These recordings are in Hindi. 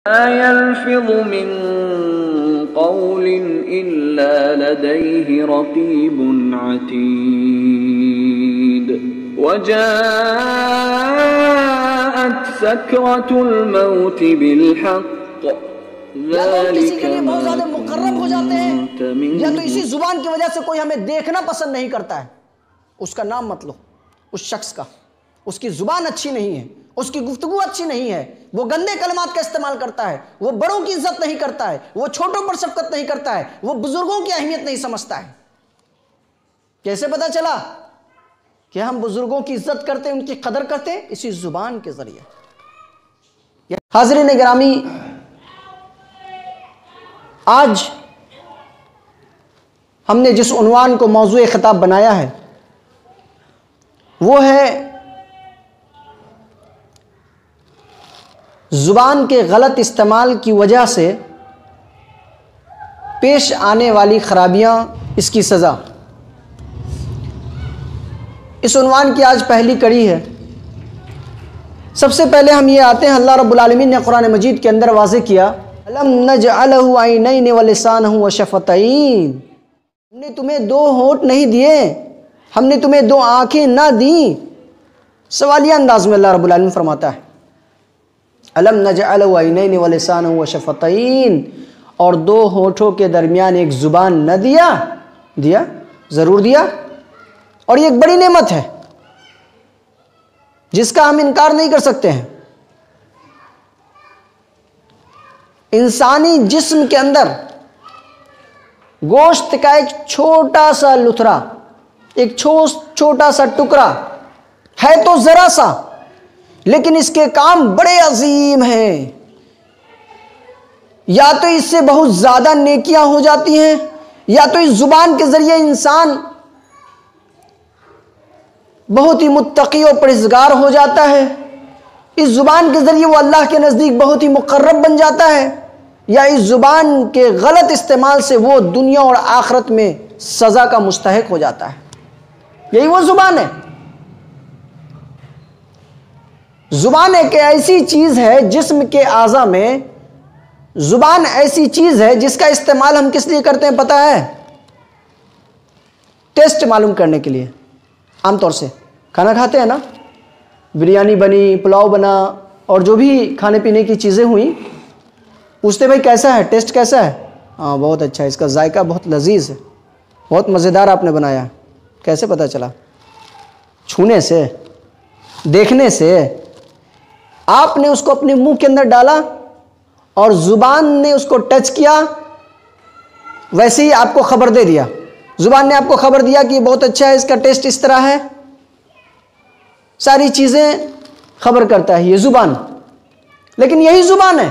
ला यल्फिज़ु मिन क़ौलिन इल्ला लदैहि रक़ीबुन अतीद वजाअत सकरतुल मौत बिलहक़ किसी के लिए बहुत ज्यादा मुकर्रब हो जाते हैं, या तो इसी जुबान की वजह से कोई हमें देखना पसंद नहीं करता है, उसका नाम मत लो उस शख्स का। उसकी जुबान अच्छी नहीं है, उसकी गुफ्तगू अच्छी नहीं है, वो गंदे कलमात का इस्तेमाल करता है, वो बड़ों की इज्जत नहीं करता है, वो छोटों पर शफकत नहीं करता है, वो बुजुर्गों की अहमियत नहीं समझता है। कैसे पता चला कि हम बुजुर्गों की इज्जत करते हैं, उनकी कदर करते हैं? इसी जुबान के जरिए। हाज़रीन गिरामी, आज हमने जिस उन्वान को मौज़ूए खिताब बनाया है वो है जुबान के गलत इस्तेमाल की वजह से पेश आने वाली खराबियां, इसकी सज़ा। इस उन्वान की आज पहली कड़ी है। सबसे पहले हम ये आते हैं, अल्लाह रब्बुल आलमीन ने कुरान मजीद के अंदर वाज़े किया, अलम नजअलहु ऐनैन व लिसानहु व शफ़तैन, हमने तुम्हें दो होंठ नहीं दिए, हमने तुम्हें दो आंखें ना दी। सवालिया अंदाज में अल्लाह रब्बुल आलमीन फरमाता है, अलम नजअलहु ऐनैन व लिसानहु व शफ़तैन, और दो होठों के दरमियान एक ज़ुबान न दिया? दिया, ज़रूर दिया। और ये एक बड़ी नेमत है जिसका हम इनकार नहीं कर सकते हैं। इंसानी जिस्म के अंदर गोश्त का एक छोटा सा लुथरा, एक छोटा सा टुकड़ा है तो जरा सा, लेकिन इसके काम बड़े अजीम हैं। या तो इससे बहुत ज्यादा नेकियां हो जाती हैं, या तो इस जुबान के जरिए इंसान बहुत ही मुत्तकी और परहेज़गार हो जाता है, इस जुबान के जरिए वो अल्लाह के नज़दीक बहुत ही मुक़र्रब बन जाता है, या इस जुबान के गलत इस्तेमाल से वो दुनिया और आखिरत में सज़ा का मुस्तहिक हो जाता है। यही वो जुबान है। जुबान एक ऐसी चीज़ है जिस्म के आज़ा में, जुबान ऐसी चीज़ है जिसका इस्तेमाल हम किस लिए करते हैं पता है? टेस्ट मालूम करने के लिए। आमतौर से खाना खाते हैं ना, बिरयानी बनी, पुलाव बना, और जो भी खाने पीने की चीज़ें हुई, पूछते भाई कैसा है, टेस्ट कैसा है? हाँ बहुत अच्छा है, इसका जायका बहुत लजीज है, बहुत मज़ेदार आपने बनाया। कैसे पता चला? छूने से, देखने से। आपने उसको अपने मुंह के अंदर डाला और ज़ुबान ने उसको टच किया, वैसे ही आपको खबर दे दिया। ज़ुबान ने आपको खबर दिया कि बहुत अच्छा है, इसका टेस्ट इस तरह है। सारी चीज़ें खबर करता है ये ज़ुबान। लेकिन यही ज़ुबान है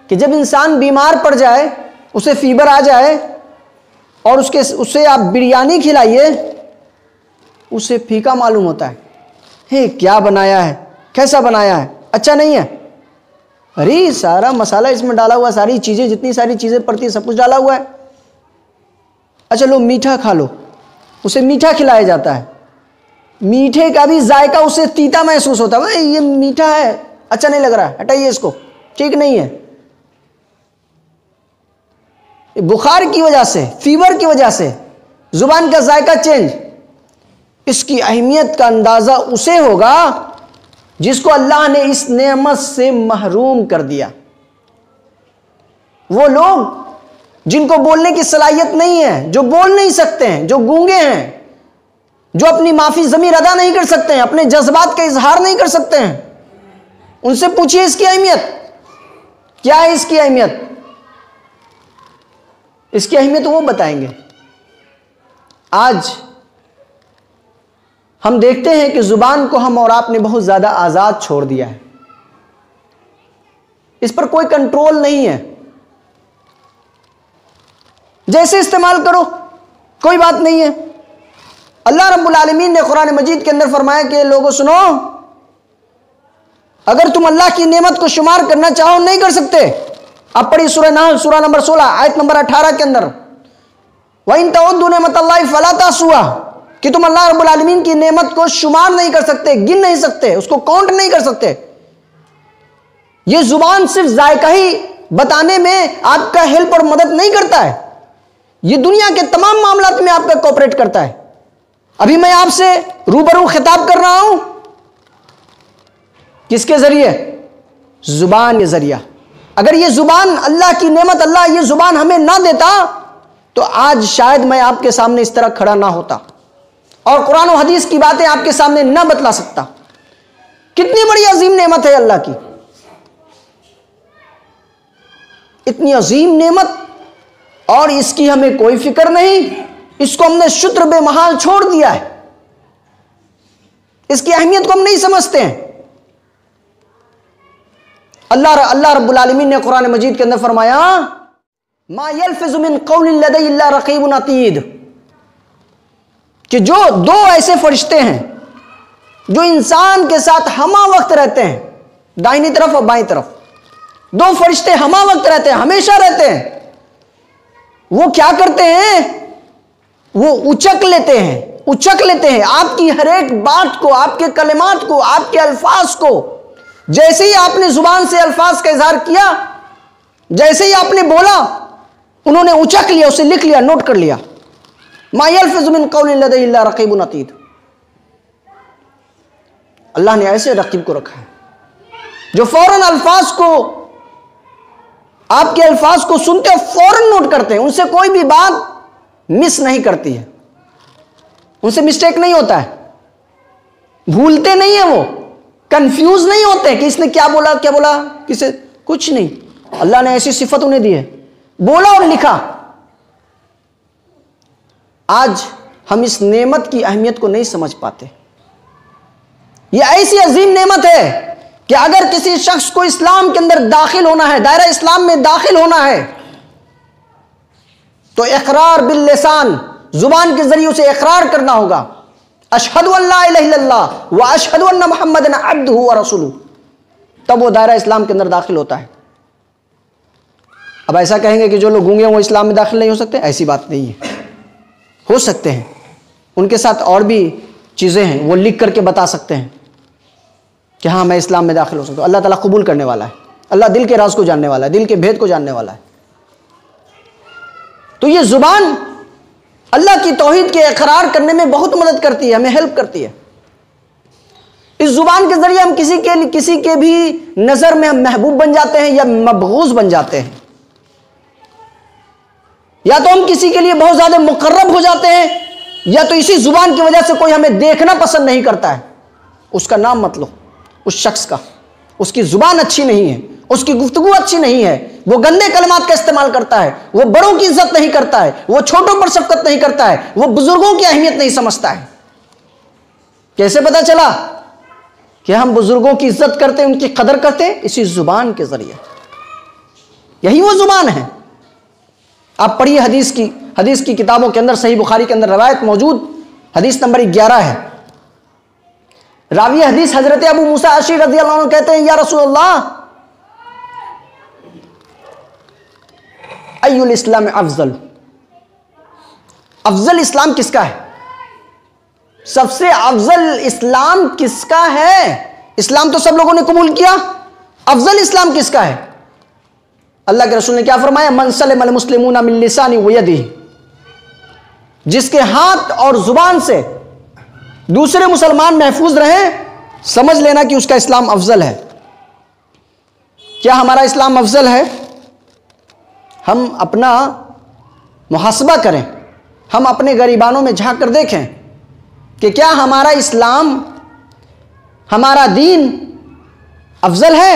कि जब इंसान बीमार पड़ जाए, उसे फीवर आ जाए, और उसे आप बिरयानी खिलाइए, उसे फीका मालूम होता है। हे क्या बनाया है, कैसा बनाया है, अच्छा नहीं है, अरे सारा मसाला इसमें डाला हुआ, सारी चीज़ें, जितनी सारी चीज़ें पड़ती है सब कुछ डाला हुआ है। अच्छा लो मीठा खा लो, उसे मीठा खिलाया जाता है, मीठे का भी जायका उसे तीता महसूस होता है। ये मीठा है, अच्छा नहीं लग रहा है, हटाइए इसको, ठीक नहीं है। बुखार की वजह से, फीवर की वजह से जुबान का जायका चेंज। इसकी अहमियत का अंदाजा उसे होगा जिसको अल्लाह ने इस नेमत से महरूम कर दिया। वो लोग जिनको बोलने की सलाहियत नहीं है, जो बोल नहीं सकते हैं, जो गूंगे हैं, जो अपनी माफी ज़मीर अदा नहीं कर सकते हैं, अपने जज्बात का इजहार नहीं कर सकते हैं, उनसे पूछिए इसकी अहमियत क्या है। इसकी अहमियत, इसकी अहमियत वो बताएंगे। आज हम देखते हैं कि जुबान को हम और आपने बहुत ज्यादा आजाद छोड़ दिया है, इस पर कोई कंट्रोल नहीं है। जैसे इस्तेमाल करो, कोई बात नहीं है। अल्लाह रब्बुल आलमीन ने कुरान मजीद के अंदर फरमाया कि लोगों सुनो, अगर तुम अल्लाह की नेमत को शुमार करना चाहो नहीं कर सकते। आप पढ़िए सूरह नाहल, सूरह नंबर 16 आयत नंबर 18 के अंदर, व इन तउद्दू निअमतल्लाहि फला तहसूहा, कि तुम अल्लाह रब्बुल आलमीन की नेमत को शुमार नहीं कर सकते, गिन नहीं सकते, उसको काउंट नहीं कर सकते। ये जुबान सिर्फ जायका ही बताने में आपका हेल्प और मदद नहीं करता है, ये दुनिया के तमाम मामलात में आपका कोऑपरेट करता है। अभी मैं आपसे रूबरू खिताब कर रहा हूं, किसके जरिए? जुबान के जरिया। अगर ये जुबान अल्लाह की नेमत, अल्लाह ये जुबान हमें ना देता तो आज शायद मैं आपके सामने इस तरह खड़ा ना होता और कुरान और हदीस की बातें आपके सामने ना बतला सकता। कितनी बड़ी अजीम नेमत है अल्लाह की, इतनी अजीम नेमत, और इसकी हमें कोई फिक्र नहीं। इसको हमने शुक्र बेमहाल छोड़ दिया है, इसकी अहमियत को हम नहीं समझते हैं। अल्लाह रब्बुल आलमीन ने कुरान मजीद के अंदर फरमाया, मा यल्फिज़ु मिन क़ौलिन लदय्हि इल्ला रक़ीबुन अतीद, कि जो दो ऐसे फरिश्ते हैं जो इंसान के साथ हमा वक्त रहते हैं, दाहिनी तरफ और बाईं तरफ, दो फरिश्ते हमा वक्त रहते हैं, हमेशा रहते हैं। वो क्या करते हैं? वो उचक लेते हैं आपकी हर एक बात को, आपके कलिमात को, आपके अल्फाज को। जैसे ही आपने जुबान से अल्फाज का इजहार किया, जैसे ही आपने बोला, उन्होंने उचक लिया, उसे लिख लिया, नोट कर लिया। मा यल्फिज़ु मिन क़ौलिन लदय्हि इल्ला रक़ीबुन अतीद। अल्लाह ने ऐसे रकीब को रखा है जो फौरन अल्फाज को, आपके अल्फाज को सुनते हैं फौरन नोट करते हैं, उनसे कोई भी बात मिस नहीं करती है, उनसे मिस्टेक नहीं होता है, भूलते नहीं है, वो कंफ्यूज नहीं होते कि इसने क्या बोला किसे, कुछ नहीं। अल्लाह ने ऐसी सिफत उन्हें दी है, बोला और लिखा। आज हम इस नेमत की अहमियत को नहीं समझ पाते। यह ऐसी अजीम नेमत है कि अगर किसी शख्स को इस्लाम के अंदर दाखिल होना है, दायरा इस्लाम में दाखिल होना है, तो इकरार बिल लिसान, जुबान के जरिए उसे इकरार करना होगा, अशहदु अल्ला इलाहा इल्लल्लाह व अशहदु अन्ना मुहम्मदन अब्दुहु व रसूलुहु, तब वो दायरा इस्लाम के अंदर दाखिल होता है। अब ऐसा कहेंगे कि जो लोग गूंगे वो इस्लाम में दाखिल नहीं हो सकते, ऐसी बात नहीं है, हो सकते हैं। उनके साथ और भी चीज़ें हैं, वो लिख करके बता सकते हैं कि हाँ मैं इस्लाम में दाखिल हो सकता हूँ। अल्लाह ताला कबूल करने वाला है, अल्लाह दिल के राज को जानने वाला है, दिल के भेद को जानने वाला है। तो ये जुबान अल्लाह की तौहीद के इकरार करने में बहुत मदद करती है, हमें हेल्प करती है। इस जुबान के जरिए हम किसी के भी नजर में हम महबूब बन जाते हैं या मबगूज बन जाते हैं, या तो हम किसी के लिए बहुत ज्यादा मुकर्रब हो जाते हैं, या तो इसी जुबान की वजह से कोई हमें देखना पसंद नहीं करता है। उसका नाम मत लो उस शख्स का, उसकी जुबान अच्छी नहीं है, उसकी गुफ्तगू अच्छी नहीं है, वो गंदे कलमात का इस्तेमाल करता है, वो बड़ों की इज्जत नहीं करता है, वो छोटों पर शफकत नहीं करता है, वो बुजुर्गों की अहमियत नहीं समझता है। कैसे पता चला कि हम बुजुर्गों की इज्जत करते हैं, उनकी कदर करते हैं? इसी जुबान के जरिए। यही वो जुबान है। आप पढ़िए हदीस की किताबों के अंदर, सही बुखारी के अंदर रवायत मौजूद, हदीस नंबर 11 है। रावी हदीस हजरत अबू मूसा अशरी रज़ियल्लाहु अन्हु कहते हैं, या रसूलल्लाह अय्युल इस्लाम अफजल, अफजल इस्लाम किसका है? सबसे अफजल इस्लाम किसका है? इस्लाम तो सब लोगों ने कबूल किया, अफजल इस्लाम किसका है? अल्लाह के रसूल ने क्या फरमाया? मन सलिमल मुस्लिमूना मिन लिसानी व यदिही, जिसके हाथ और जुबान से दूसरे मुसलमान महफूज रहे, समझ लेना कि उसका इस्लाम अफजल है। क्या हमारा इस्लाम अफजल है? हम अपना मुहासबा करें, हम अपने गरीबानों में झांक कर देखें कि क्या हमारा इस्लाम, हमारा दीन अफजल है?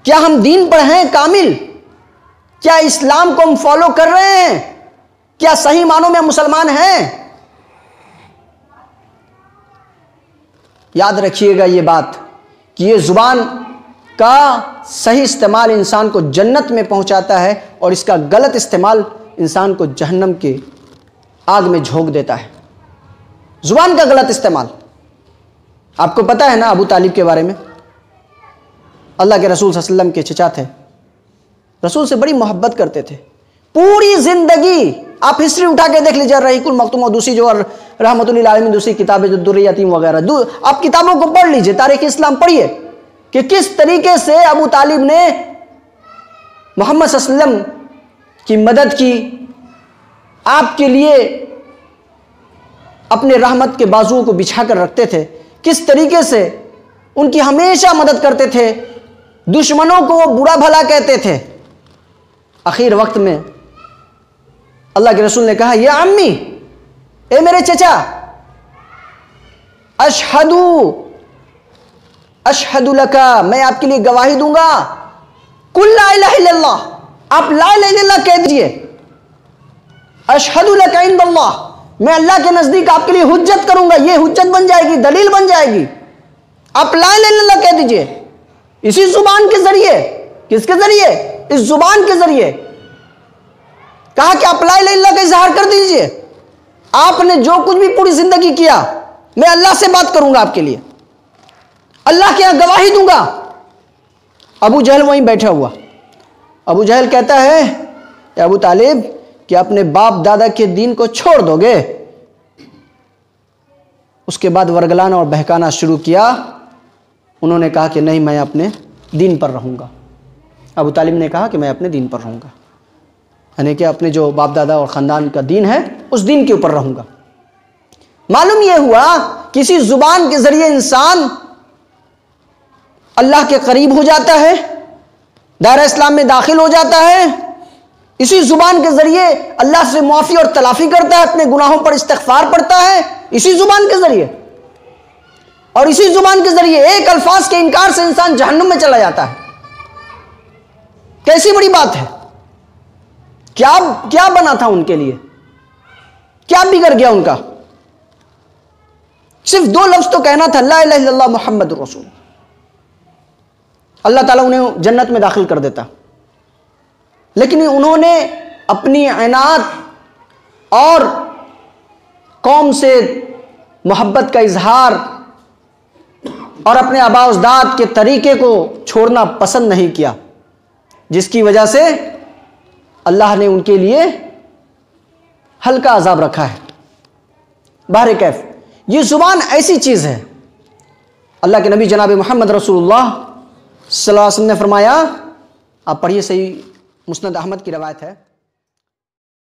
क्या हम दीन पर हैं कामिल? क्या इस्लाम को हम फॉलो कर रहे हैं? क्या सही मानों में मुसलमान हैं? याद रखिएगा ये बात कि ये जुबान का सही इस्तेमाल इंसान को जन्नत में पहुंचाता है और इसका गलत इस्तेमाल इंसान को जहन्नम के आग में झोंक देता है। जुबान का गलत इस्तेमाल, आपको पता है ना अबू तालिब के बारे में? अल्लाह के रसूल सल्लल्लाहु अलैहि वसल्लम के चचा थे, रसूल से बड़ी मोहब्बत करते थे। पूरी जिंदगी आप हिस्ट्री उठा के देख लीजिए, रहीकुल मखतूम और दूसरी जो रहमतुल लिल आलमीन दूसरी किताबें जो दुर्रियतीम वगैरह, आप किताबों को पढ़ लीजिए, तारीख इस्लाम पढ़िए, कि किस तरीके से अबू तालिब ने मोहम्मद सल्लल्लाहु अलैहि वसल्लम की मदद की, आपके लिए अपने रहमत के बाजुओं को बिछा कर रखते थे, किस तरीके से उनकी हमेशा मदद करते थे, दुश्मनों को वो बुरा भला कहते थे। आखिर वक्त में अल्लाह के रसूल ने कहा, या अम्मी, ए मेरे चचा, अशहदु लका, मैं आपके लिए गवाही दूंगा, कुल ला इलाहा इल्लल्लाह, आप ला इलाहा इल्लल्लाह कह दीजिए, अशहदु लका इंदल्लाह, मैं अल्लाह के नजदीक आपके लिए हुज्जत करूंगा, ये हुज्जत बन जाएगी, दलील बन जाएगी, आप ला इलाहा इल्लल्लाह कह दीजिए। इसी जुबान के जरिए, किसके जरिए? इस जुबान के जरिए कहा कि आप ला इलाहा इल्लल्लाह का इजहार कर दीजिए। आपने जो कुछ भी पूरी जिंदगी किया, मैं अल्लाह से बात करूंगा आपके लिए, अल्लाह के यहां गवाही दूंगा। अबू जहल वहीं बैठा हुआ, अबू जहल कहता है, अबू तालिब, कि अपने बाप दादा के दीन को छोड़ दोगे? उसके बाद वर्गलाना और बहकाना शुरू किया। उन्होंने कहा कि नहीं, मैं अपने दीन पर रहूंगा। अबू तालिब ने कहा कि मैं अपने दीन पर रहूंगा, यानी कि अपने जो बाप दादा और ख़ानदान का दीन है उस दीन के ऊपर रहूंगा। मालूम यह हुआ, किसी जुबान के जरिए इंसान अल्लाह के करीब हो जाता है, दायरा इस्लाम में दाखिल हो जाता है, इसी जुबान के जरिए अल्लाह से माफ़ी और तलाफ़ी करता है, अपने गुनाहों पर इस्तिग़फ़ार पढ़ता है, इसी जुबान के जरिए। और इसी जुबान के जरिए एक अल्फाज के इनकार से इंसान जहन्नुम में चला जाता है। कैसी बड़ी बात है! क्या क्या बना था उनके लिए, क्या बिगड़ गया उनका? सिर्फ 2 लफ्ज तो कहना था, ला इलाहा इल्लल्लाह मुहम्मद रसूल, अल्लाह ताला उन्हें जन्नत में दाखिल कर देता। लेकिन उन्होंने अपनी इनात और कौम से मोहब्बत का इजहार और अपने आबा अजदाद के तरीके को छोड़ना पसंद नहीं किया, जिसकी वजह से अल्लाह ने उनके लिए हल्का अजाब रखा है। बहर कैफ, ये जुबान ऐसी चीज़ है। अल्लाह के नबी जनाब मोहम्मद रसूलुल्लाह सल्लल्लाहु अलैहि वसल्लम ने फरमाया, आप पढ़िए, सही मुस्नद अहमद की रवायत है।